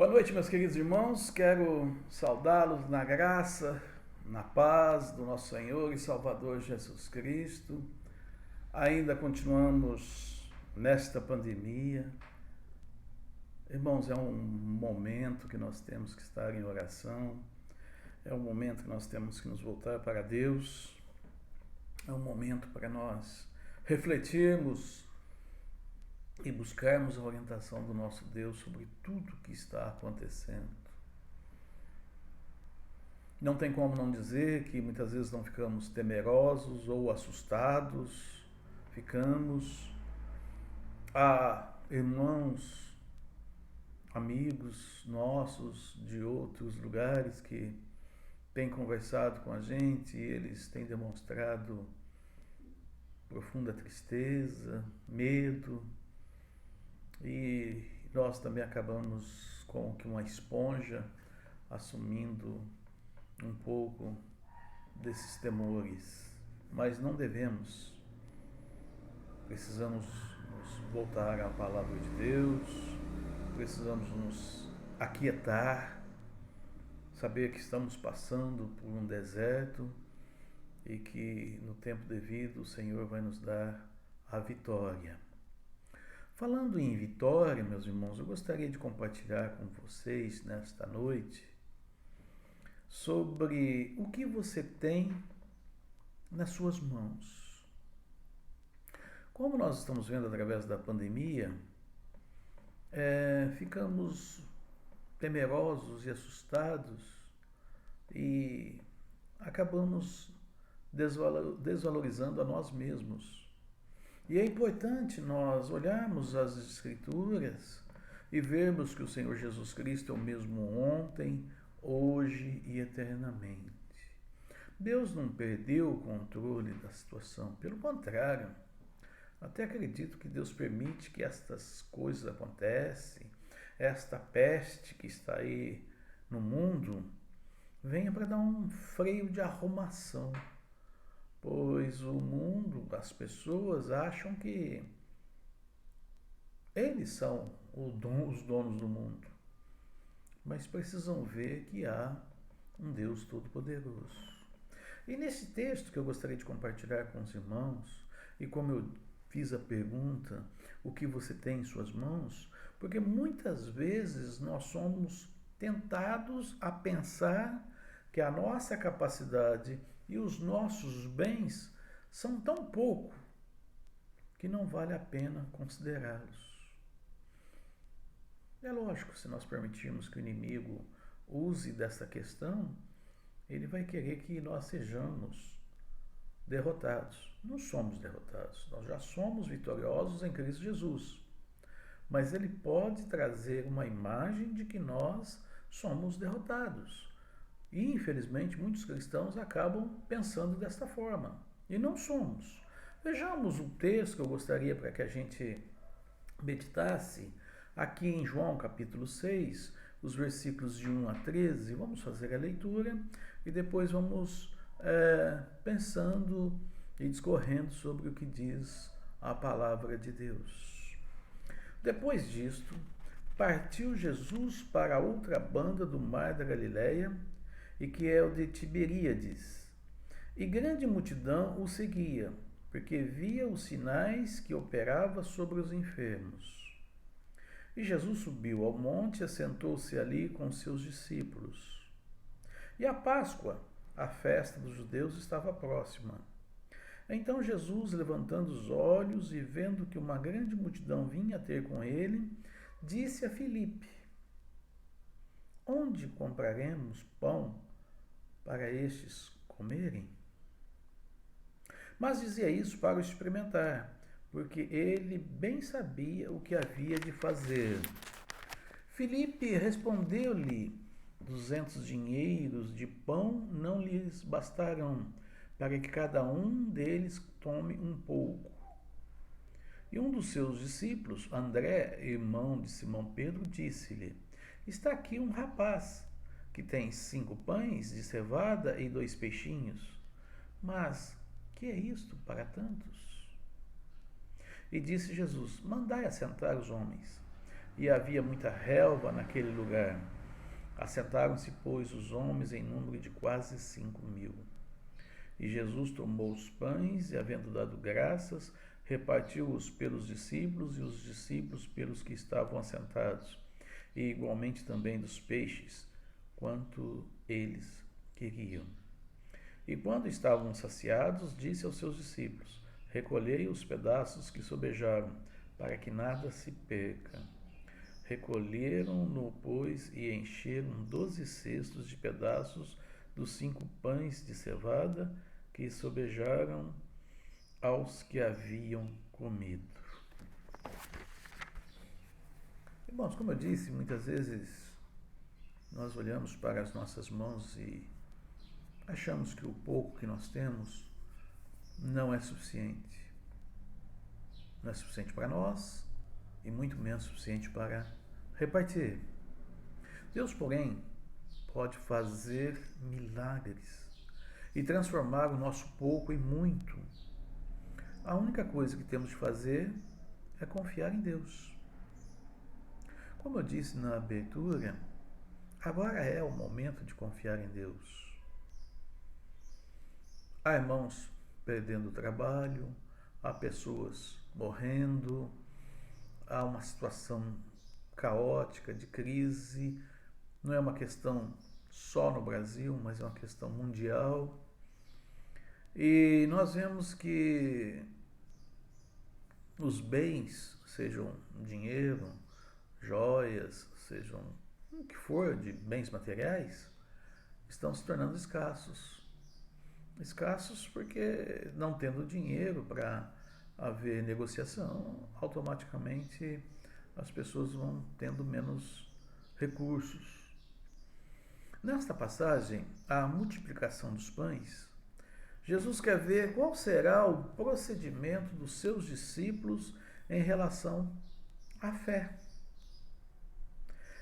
Boa noite, meus queridos irmãos. Quero saudá-los na graça, na paz do nosso Senhor e Salvador Jesus Cristo. Ainda continuamos nesta pandemia. Irmãos, é um momento que nós temos que estar em oração. É um momento que nós temos que nos voltar para Deus. É um momento para nós refletirmos e buscarmos a orientação do nosso Deus sobre tudo que está acontecendo. Não tem como não dizer que muitas vezes não ficamos temerosos ou assustados, ficamos. Há irmãos, amigos nossos de outros lugares que têm conversado com a gente e eles têm demonstrado profunda tristeza, medo, e nós também acabamos como que uma esponja assumindo um pouco desses temores, mas não devemos. Precisamos nos voltar à palavra de Deus, precisamos nos aquietar, saber que estamos passando por um deserto e que no tempo devido o Senhor vai nos dar a vitória. Falando em vitória, meus irmãos, eu gostaria de compartilhar com vocês nesta noite sobre o que você tem nas suas mãos. Como nós estamos vendo através da pandemia, ficamos temerosos e assustados e acabamos desvalorizando a nós mesmos. E é importante nós olharmos as Escrituras e vermos que o Senhor Jesus Cristo é o mesmo ontem, hoje e eternamente. Deus não perdeu o controle da situação, pelo contrário, até acredito que Deus permite que estas coisas aconteçam, esta peste que está aí no mundo, venha para dar um freio de arrumação. Pois o mundo, as pessoas acham que eles são os donos do mundo. Mas precisam ver que há um Deus Todo-Poderoso. E nesse texto que eu gostaria de compartilhar com os irmãos, e como eu fiz a pergunta, o que você tem em suas mãos, porque muitas vezes nós somos tentados a pensar que a nossa capacidade e os nossos bens são tão pouco que não vale a pena considerá-los. É lógico, se nós permitirmos que o inimigo use dessa questão, ele vai querer que nós sejamos derrotados. Não somos derrotados, nós já somos vitoriosos em Cristo Jesus. Mas ele pode trazer uma imagem de que nós somos derrotados. E, infelizmente, muitos cristãos acabam pensando desta forma. E não somos. Vejamos o texto que eu gostaria para que a gente meditasse aqui em João capítulo 6, os versículos de 1 a 13. Vamos fazer a leitura e depois vamos pensando e discorrendo sobre o que diz a palavra de Deus. Depois disto, partiu Jesus para a outra banda do mar da Galileia, e que é o de Tiberíades. E grande multidão o seguia, porque via os sinais que operava sobre os enfermos. E Jesus subiu ao monte e assentou-se ali com seus discípulos. E a Páscoa, a festa dos judeus, estava próxima. Então Jesus, levantando os olhos e vendo que uma grande multidão vinha ter com ele, disse a Filipe: Onde compraremos pão para estes comerem? Mas dizia isso para o experimentar, porque ele bem sabia o que havia de fazer. Filipe respondeu-lhe: 200 dinheiros de pão não lhes bastarão, para que cada um deles tome um pouco. E um dos seus discípulos, André, irmão de Simão Pedro, disse-lhe: Está aqui um rapaz que tem 5 pães de cevada e 2 peixinhos. Mas que é isto para tantos? E disse Jesus: Mandai assentar os homens. e havia muita relva naquele lugar. Assentaram-se, pois, os homens em número de quase 5.000. E Jesus tomou os pães e, havendo dado graças, repartiu-os pelos discípulos e os discípulos pelos que estavam assentados, e igualmente também dos peixes, quanto eles queriam. E quando estavam saciados, disse aos seus discípulos: recolhei os pedaços que sobejaram, para que nada se perca. Recolheram-no, pois, e encheram 12 cestos de pedaços dos 5 pães de cevada que sobejaram aos que haviam comido. Irmãos, como eu disse, muitas vezes nós olhamos para as nossas mãos e achamos que o pouco que nós temos não é suficiente. Não é suficiente para nós e muito menos suficiente para repartir. Deus, porém, pode fazer milagres e transformar o nosso pouco em muito. A única coisa que temos de fazer é confiar em Deus. Como eu disse na abertura, agora é o momento de confiar em Deus. Há irmãos perdendo o trabalho, há pessoas morrendo, há uma situação caótica, de crise. Não é uma questão só no Brasil, mas é uma questão mundial. E nós vemos que os bens, sejam dinheiro, joias, sejam o que for de bens materiais, estão se tornando escassos. Escassos porque, não tendo dinheiro para haver negociação, automaticamente as pessoas vão tendo menos recursos. Nesta passagem, a multiplicação dos pães, Jesus quer ver qual será o procedimento dos seus discípulos em relação à fé.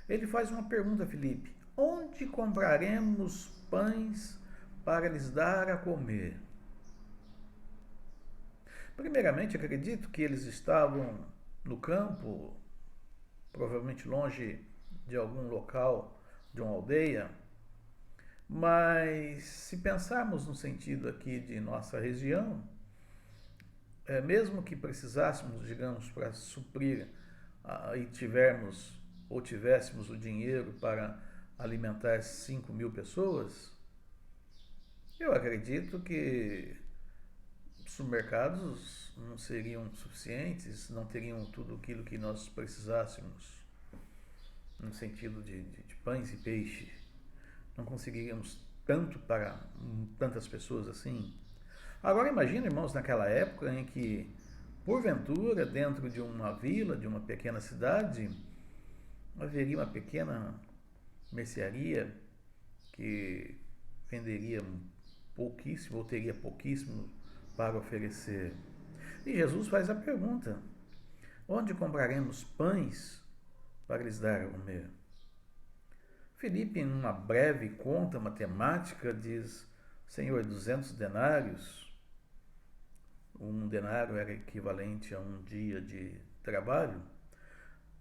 Ele faz uma pergunta a Filipe: onde compraremos pães para lhes dar a comer? Primeiramente, acredito que eles estavam no campo, provavelmente longe de algum local, de uma aldeia, mas se pensarmos no sentido aqui de nossa região, mesmo que precisássemos, digamos, para suprir e tivéssemos o dinheiro para alimentar 5.000 pessoas, eu acredito que supermercados não seriam suficientes, não teriam tudo aquilo que nós precisássemos, no sentido de pães e peixe. Não conseguiríamos tanto para tantas pessoas assim. Agora imagina, irmãos, naquela época em que, porventura, dentro de uma vila, de uma pequena cidade, haveria uma pequena mercearia que venderia pouquíssimo ou teria pouquíssimo para oferecer. E Jesus faz a pergunta: onde compraremos pães para lhes dar a comer? Filipe, em uma breve conta matemática, diz: Senhor, 200 denários. Um denário era equivalente a um dia de trabalho,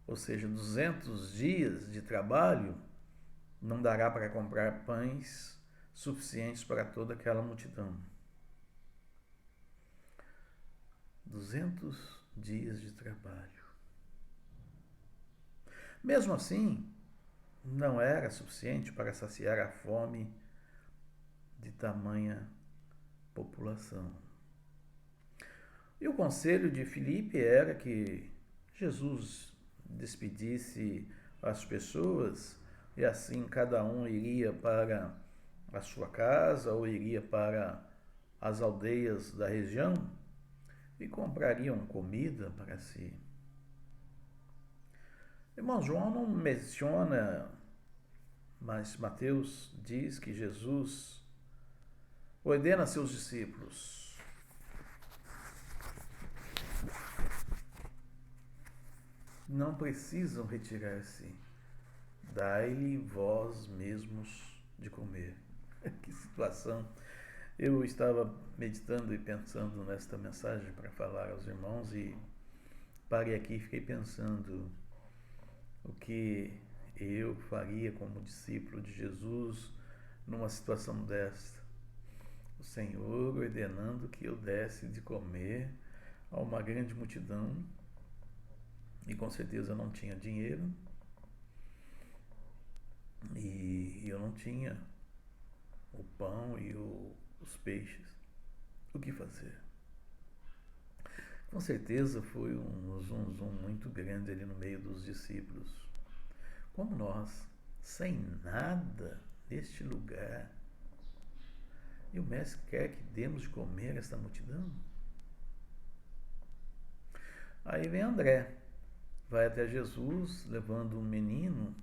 ou seja, 200 dias de trabalho não dará para comprar pães suficientes para toda aquela multidão. 200 dias de trabalho. Mesmo assim, não era suficiente para saciar a fome de tamanha população. E o conselho de Filipe era que Jesus despedisse as pessoas e assim cada um iria para a sua casa ou iria para as aldeias da região e comprariam comida para si. Irmão, João não menciona, mas Mateus diz que Jesus ordena a seus discípulos: não precisam retirar-se, dai-lhe vós mesmos de comer. Que situação! Eu estava meditando e pensando nesta mensagem para falar aos irmãos e parei aqui e fiquei pensando: que eu faria como discípulo de Jesus numa situação desta? O Senhor ordenando que eu desse de comer a uma grande multidão, e com certeza eu não tinha dinheiro, e eu não tinha o pão e os peixes. O que fazer? Com certeza foi um zum muito grande ali no meio dos discípulos. Como nós, sem nada neste lugar, e o mestre quer que demos de comer a esta multidão? Aí vem André, vai até Jesus levando um menino,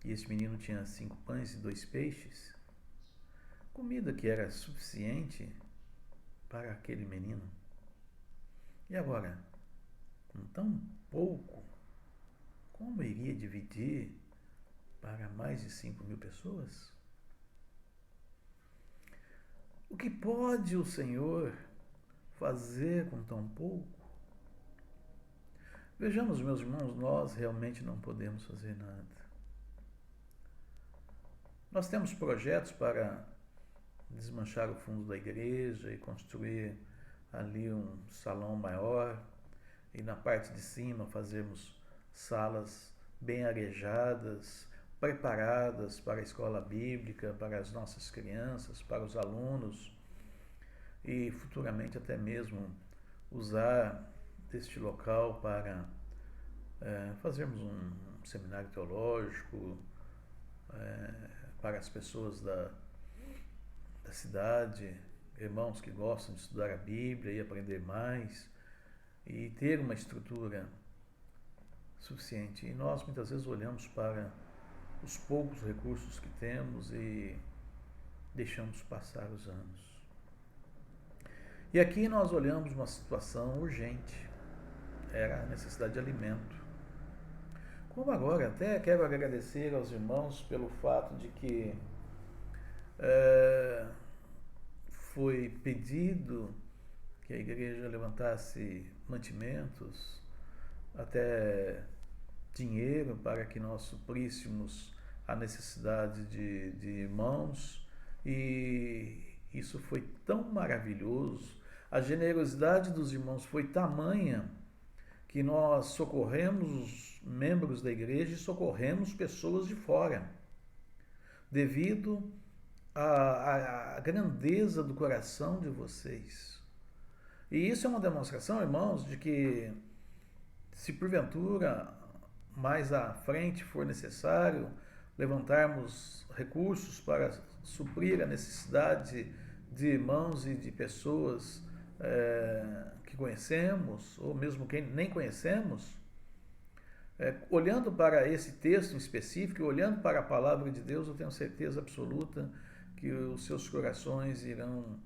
e esse menino tinha 5 pães e 2 peixes, comida que era suficiente para aquele menino. E agora, com tão pouco, como iria dividir para mais de 5.000 pessoas? O que pode o Senhor fazer com tão pouco? Vejamos, meus irmãos, nós realmente não podemos fazer nada. Nós temos projetos para desmanchar o fundo da igreja e construir ali um salão maior, e na parte de cima fazermos salas bem arejadas, preparadas para a escola bíblica, para as nossas crianças, para os alunos, e futuramente até mesmo usar deste local para fazermos um seminário teológico para as pessoas da cidade, irmãos que gostam de estudar a Bíblia e aprender mais, e ter uma estrutura suficiente. E nós muitas vezes olhamos para os poucos recursos que temos e deixamos passar os anos. E aqui nós olhamos uma situação urgente, era a necessidade de alimento. Como agora, até quero agradecer aos irmãos pelo fato de que foi pedido que a igreja levantasse mantimentos, até dinheiro, para que nós supríssemos a necessidade de irmãos, e isso foi tão maravilhoso, a generosidade dos irmãos foi tamanha que nós socorremos os membros da igreja e socorremos pessoas de fora, devido à grandeza do coração de vocês. E isso é uma demonstração, irmãos, de que se porventura mais à frente for necessário levantarmos recursos para suprir a necessidade de irmãos e de pessoas que conhecemos, ou mesmo quem nem conhecemos, olhando para esse texto em específico, olhando para a palavra de Deus, eu tenho certeza absoluta que os seus corações irão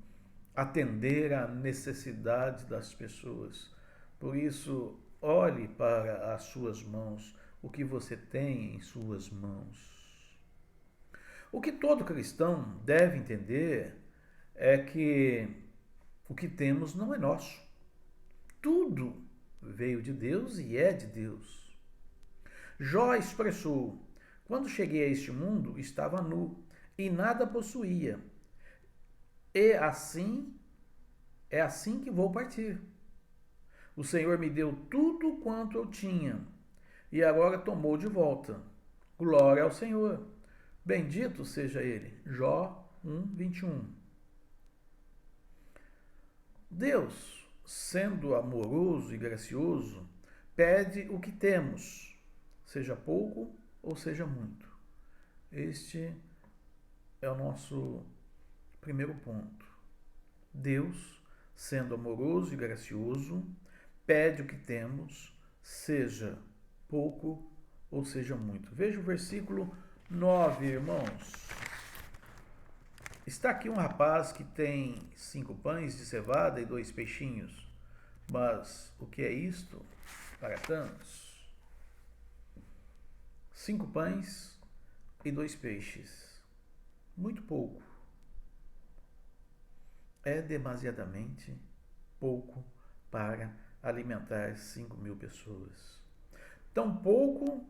atender à necessidade das pessoas. Por isso, olhe para as suas mãos, o que você tem em suas mãos. O que todo cristão deve entender é que o que temos não é nosso. Tudo veio de Deus e é de Deus. Jó expressou: quando cheguei a este mundo, estava nu e nada possuía. E assim, é assim que vou partir. O Senhor me deu tudo quanto eu tinha, e agora tomou de volta. Glória ao Senhor. Bendito seja Ele. Jó 1:21. Deus, sendo amoroso e gracioso, pede o que temos, seja pouco ou seja muito. Este é o nosso primeiro ponto. Deus, sendo amoroso e gracioso, pede o que temos, seja pouco ou seja muito. Veja o versículo 9, irmãos. Está aqui um rapaz que tem 5 pães de cevada e 2 peixinhos. Mas o que é isto para tantos? 5 pães e 2 peixes. Muito pouco. É demasiadamente pouco para alimentar 5.000 pessoas. Tão pouco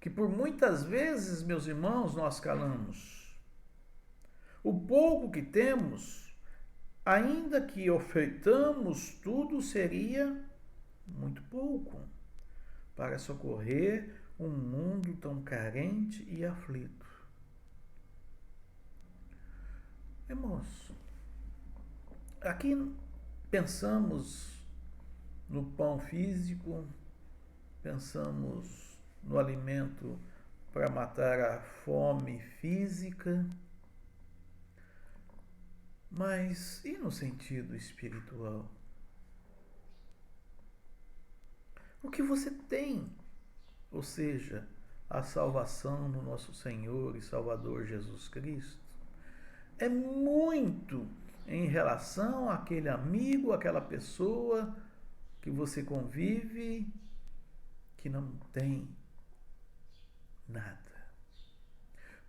que por muitas vezes, meus irmãos, nós calamos. O pouco que temos, ainda que ofertamos tudo, seria muito pouco para socorrer um mundo tão carente e aflito. Irmãos, aqui pensamos no pão físico, pensamos no alimento para matar a fome física, mas e no sentido espiritual? O que você tem, ou seja, a salvação no nosso Senhor e Salvador Jesus Cristo, é muito em relação àquele amigo, àquela pessoa que você convive, que não tem nada.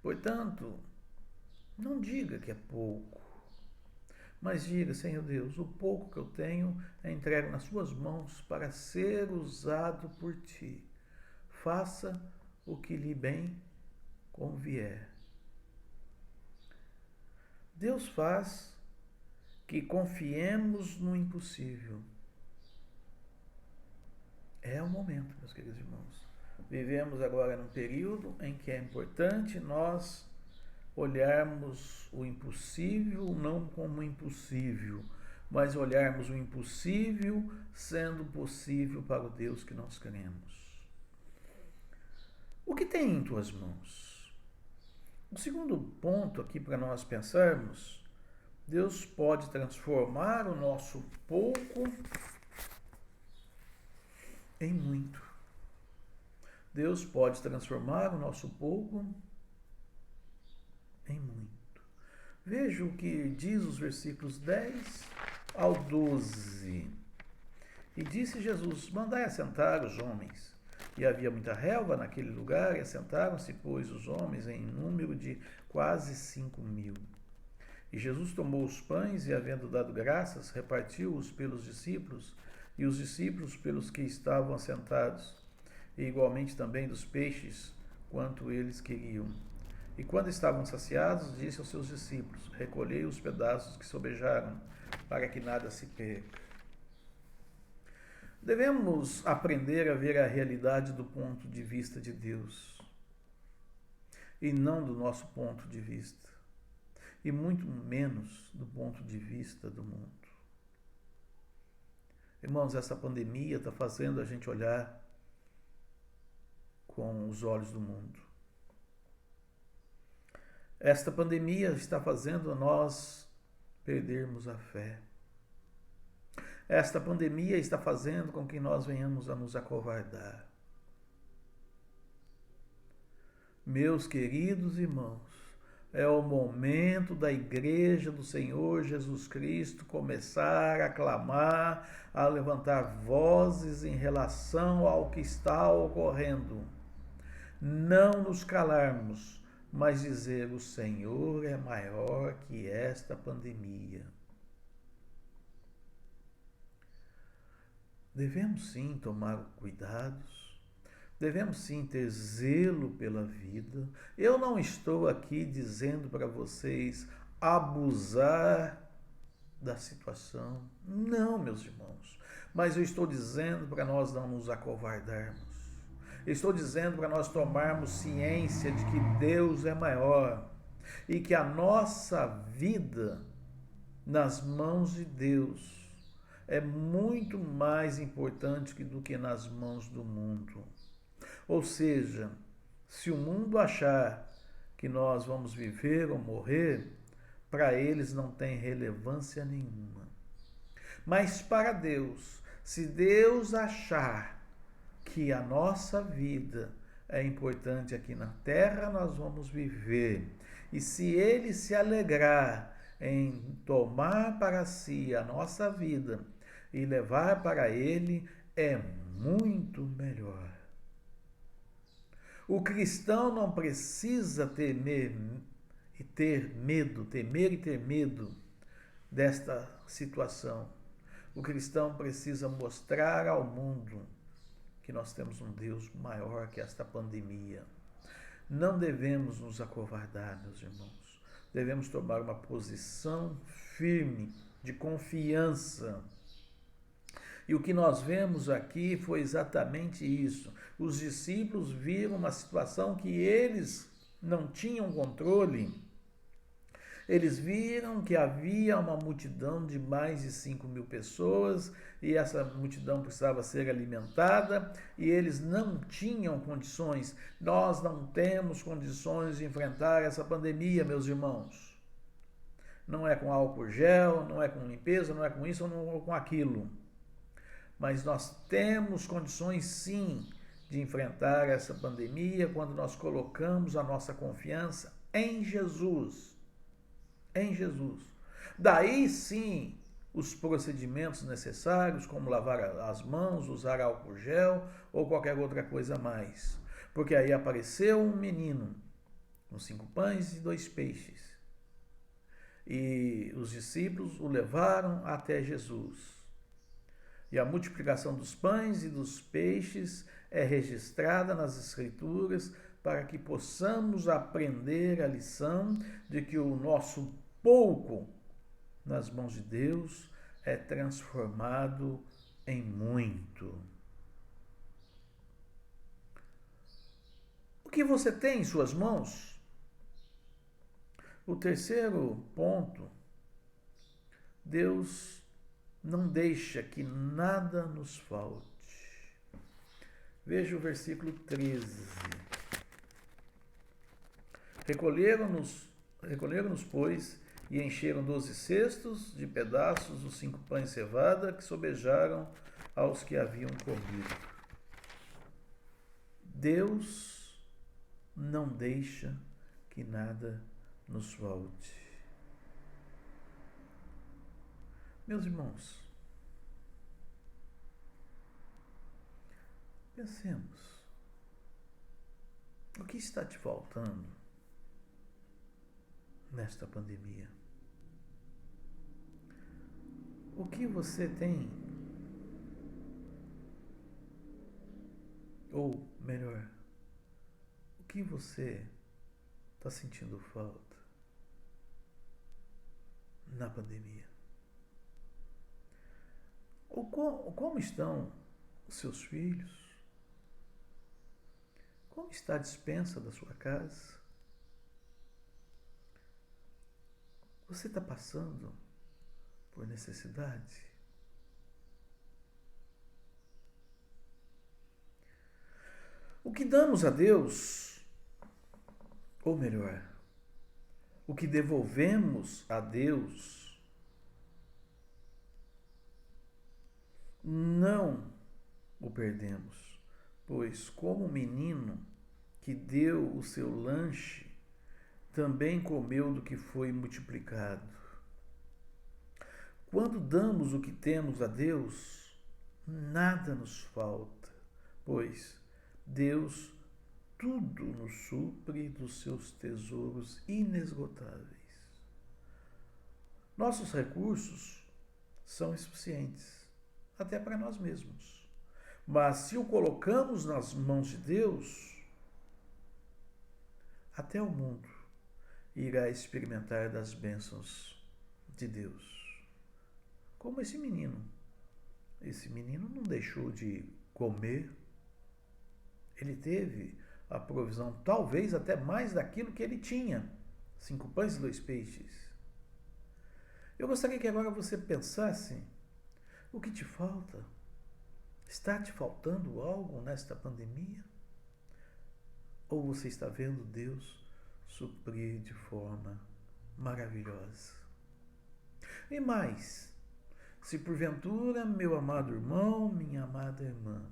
Portanto, não diga que é pouco, mas diga: Senhor Deus, o pouco que eu tenho é entregue nas suas mãos para ser usado por ti. Faça o que lhe bem convier. Deus faz que confiemos no impossível. É o momento, meus queridos irmãos. Vivemos agora num período em que é importante nós olharmos o impossível não como impossível, mas olharmos o impossível sendo possível para o Deus que nós queremos. O que tem em tuas mãos? O segundo ponto aqui para nós pensarmos: Deus pode transformar o nosso pouco em muito. Deus pode transformar o nosso pouco em muito. Veja o que diz os versículos 10 ao 12. E disse Jesus: mandai assentar os homens. E havia muita relva naquele lugar, e assentaram-se, pois, os homens em número de quase 5.000. E Jesus tomou os pães e, havendo dado graças, repartiu-os pelos discípulos, e os discípulos pelos que estavam assentados, e igualmente também dos peixes, quanto eles queriam. E quando estavam saciados, disse aos seus discípulos: recolhei os pedaços que sobejaram, para que nada se perca. Devemos aprender a ver a realidade do ponto de vista de Deus, e não do nosso ponto de vista, e muito menos do ponto de vista do mundo. Irmãos, essa pandemia está fazendo a gente olhar com os olhos do mundo. Esta pandemia está fazendo nós perdermos a fé. Esta pandemia está fazendo com que nós venhamos a nos acovardar. Meus queridos irmãos, é o momento da Igreja do Senhor Jesus Cristo começar a clamar, a levantar vozes em relação ao que está ocorrendo. Não nos calarmos, mas dizer: o Senhor é maior que esta pandemia. Devemos sim tomar cuidados, devemos sim ter zelo pela vida. Eu não estou aqui dizendo para vocês abusar da situação, não, meus irmãos, mas eu estou dizendo para nós não nos acovardarmos. Estou dizendo para nós tomarmos ciência de que Deus é maior e que a nossa vida nas mãos de Deus é muito mais importante do que nas mãos do mundo. Ou seja, se o mundo achar que nós vamos viver ou morrer, para eles não tem relevância nenhuma. Mas para Deus, se Deus achar que a nossa vida é importante aqui na terra, nós vamos viver. E se Ele se alegrar em tomar para si a nossa vida e levar para Ele, é muito melhor. O cristão não precisa temer e ter medo desta situação. O cristão precisa mostrar ao mundo que nós temos um Deus maior que esta pandemia. Não devemos nos acovardar, meus irmãos. Devemos tomar uma posição firme, de confiança. E o que nós vemos aqui foi exatamente isso. Os discípulos viram uma situação que eles não tinham controle. Eles viram que havia uma multidão de mais de 5.000 pessoas e essa multidão precisava ser alimentada e eles não tinham condições. Nós não temos condições de enfrentar essa pandemia, meus irmãos. Não é com álcool gel, não é com limpeza, não é com isso, não é com aquilo. Mas nós temos condições sim de enfrentar essa pandemia quando nós colocamos a nossa confiança em Jesus. Em Jesus. Daí sim, os procedimentos necessários, como lavar as mãos, usar álcool gel ou qualquer outra coisa mais. Porque aí apareceu um menino com 5 pães e 2 peixes. E os discípulos o levaram até Jesus. E a multiplicação dos pães e dos peixes é registrada nas Escrituras para que possamos aprender a lição de que o nosso pouco nas mãos de Deus é transformado em muito. O que você tem em suas mãos? O terceiro ponto, Deus não deixa que nada nos falte. Veja o versículo 13. Recolheram-nos, pois, e encheram 12 cestos de pedaços dos 5 pães de cevada que sobejaram aos que haviam comido. Deus não deixa que nada nos falte. Meus irmãos, pensemos, o que está te faltando nesta pandemia? O que você tem? Ou melhor, o que você está sentindo falta na pandemia? Como estão os seus filhos? Como está a despensa da sua casa? Você está passando por necessidade? O que damos a Deus, ou melhor, o que devolvemos a Deus, não o perdemos, pois como o menino que deu o seu lanche, também comeu do que foi multiplicado. Quando damos o que temos a Deus, nada nos falta, pois Deus tudo nos supre dos seus tesouros inesgotáveis. Nossos recursos são insuficientes, até para nós mesmos. Mas se o colocamos nas mãos de Deus, até o mundo irá experimentar das bênçãos de Deus. Como esse menino. Esse menino não deixou de comer. Ele teve a provisão, talvez até mais daquilo que ele tinha. 5 pães e 2 peixes. Eu gostaria que agora você pensasse, o que te falta? Está te faltando algo nesta pandemia? Ou você está vendo Deus suprir de forma maravilhosa? E mais, se porventura, meu amado irmão, minha amada irmã,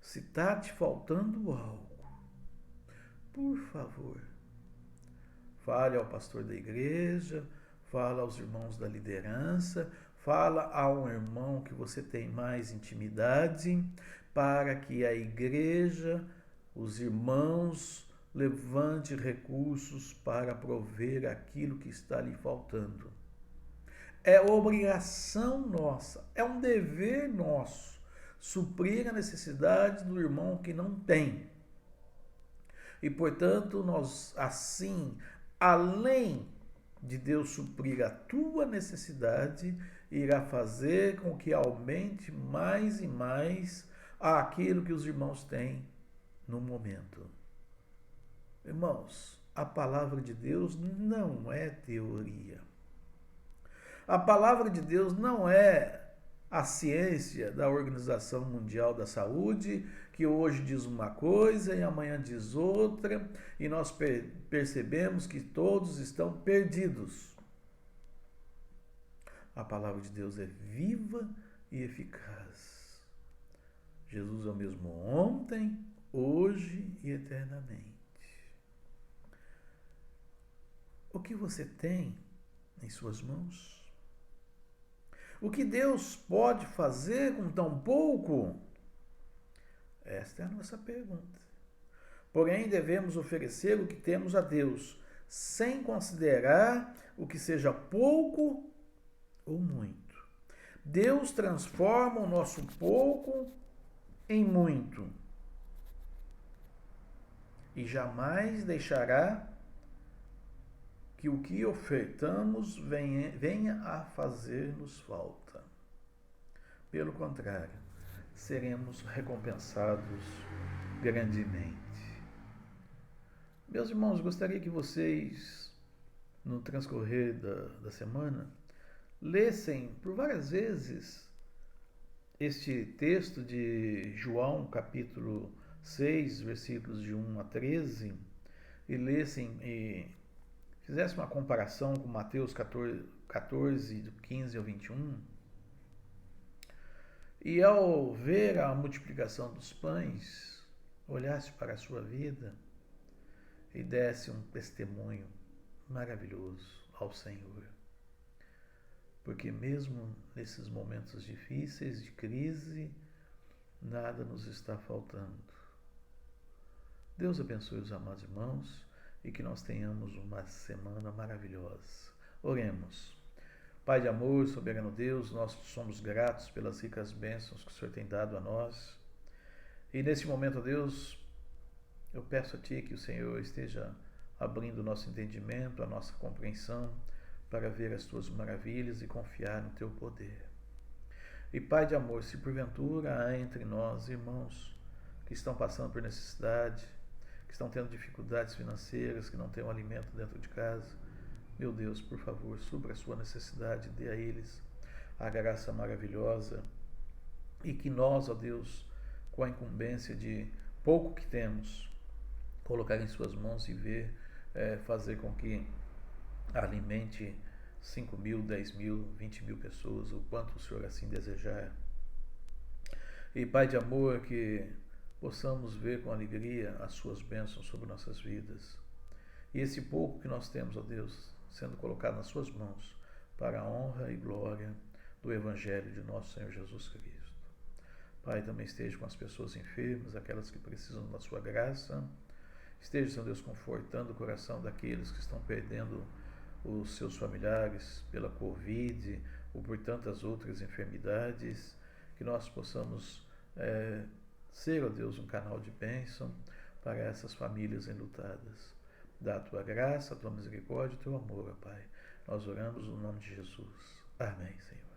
se está te faltando algo, por favor, fale ao pastor da igreja, fale aos irmãos da liderança, fala a um irmão que você tem mais intimidade, para que a igreja, os irmãos, levante recursos para prover aquilo que está lhe faltando. É obrigação nossa, é um dever nosso, suprir a necessidade do irmão que não tem. E, portanto, nós, assim, além de Deus suprir a tua necessidade, irá fazer com que aumente mais e mais aquilo que os irmãos têm no momento. Irmãos, a palavra de Deus não é teoria. A palavra de Deus não é a ciência da Organização Mundial da Saúde, que hoje diz uma coisa e amanhã diz outra, e nós percebemos que todos estão perdidos. A palavra de Deus é viva e eficaz. Jesus é o mesmo ontem, hoje e eternamente. O que você tem em suas mãos? O que Deus pode fazer com tão pouco? Esta é a nossa pergunta. Porém, devemos oferecer o que temos a Deus, sem considerar o que seja pouco ou muito. Deus transforma o nosso pouco em muito e jamais deixará que o que ofertamos venha a fazer-nos falta. Pelo contrário, seremos recompensados grandemente. Meus irmãos, gostaria que vocês, no transcorrer da semana, lessem por várias vezes este texto de João, capítulo 6, versículos de 1 a 13, e lessem e fizessem uma comparação com Mateus 14, do 15 ao 21, e ao ver a multiplicação dos pães, olhasse para a sua vida e desse um testemunho maravilhoso ao Senhor. Porque mesmo nesses momentos difíceis, de crise, nada nos está faltando. Deus abençoe os amados irmãos e que nós tenhamos uma semana maravilhosa. Oremos. Pai de amor, soberano Deus, nós somos gratos pelas ricas bênçãos que o Senhor tem dado a nós. E nesse momento, Deus, eu peço a Ti que o Senhor esteja abrindo o nosso entendimento, a nossa compreensão, para ver as Tuas maravilhas e confiar no Teu poder. E Pai de amor, se porventura há entre nós irmãos que estão passando por necessidade, que estão tendo dificuldades financeiras, que não têm um alimento dentro de casa, meu Deus, por favor, supra a sua necessidade, dê a eles a graça maravilhosa e que nós, ó Deus, com a incumbência de pouco que temos, colocar em suas mãos e ver, fazer com que alimente 5.000, 10.000, 20.000 pessoas, o quanto o Senhor assim desejar. E Pai de amor, que possamos ver com alegria as suas bênçãos sobre nossas vidas. E esse pouco que nós temos, ó Deus, sendo colocado nas suas mãos, para a honra e glória do Evangelho de nosso Senhor Jesus Cristo. Pai, também esteja com as pessoas enfermas, aquelas que precisam da sua graça. Esteja, Senhor Deus, confortando o coração daqueles que estão perdendo os seus familiares pela Covid ou por tantas outras enfermidades, que nós possamos ser, ó Deus, um canal de bênção para essas famílias enlutadas. Dá a Tua graça, a Tua misericórdia e o Teu amor, ó Pai. Nós oramos no nome de Jesus. Amém, Senhor.